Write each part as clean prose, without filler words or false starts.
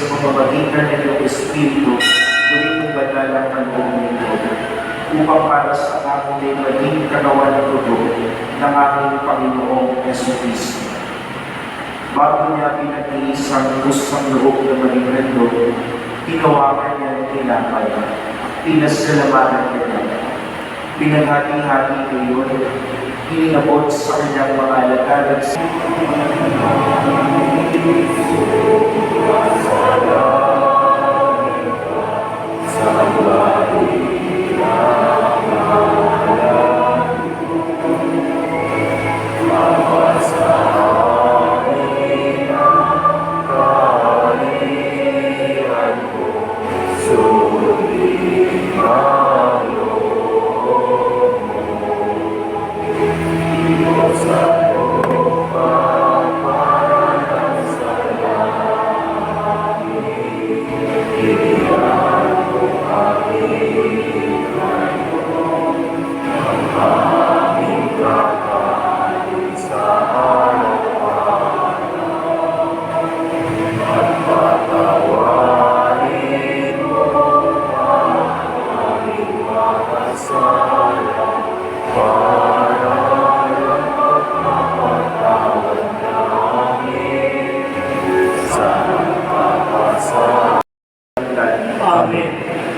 pamamagitan ng iyong Espiritu, gawin mong banal ang kaloob nito, upang para sa amin maging kagawa ng dugo ng aming Panginoong Jesucristo. Bago niya pinagtiis ang kusang loob ng maging handog, hinawakan niya ang tinapay, pinasalamanan niya. Pinaghati-hati ngayon, hinabot sa kanyang mga alagad at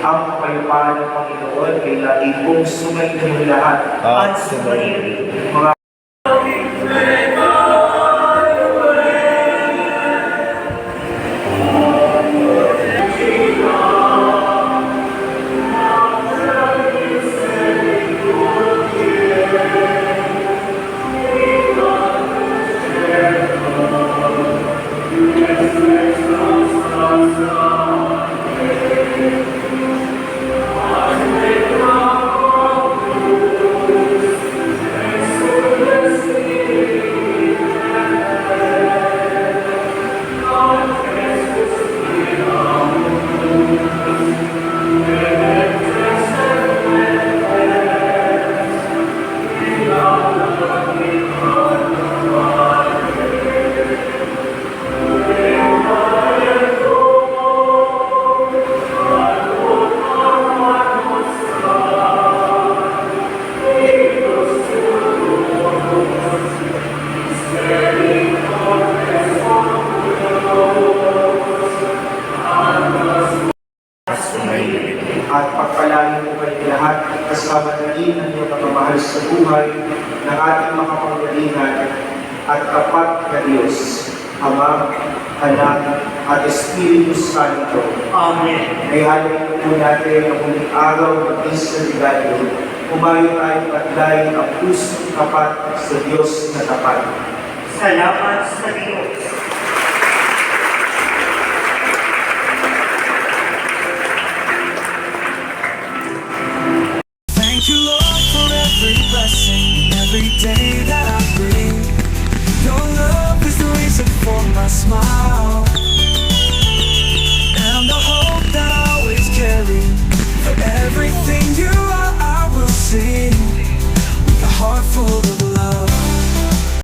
ang kapayapaan ng Panginoon ay lagi pong sumainyo lahat at sumainyo mga at pagpalain mo kayo lahat kasama na rin ang iyong pagmamahal sa buhay ng ating makapangyarihan at tapat na Diyos, Ama, Anak, at Espiritu Santo. Amen. Ay halin po natin ang muling araw ng Isla Ligayo. Umayo tayong patlayin ang pusong tapat sa Diyos na tapat. Salamat sa Diyos. Thank you, Lord, for every blessing.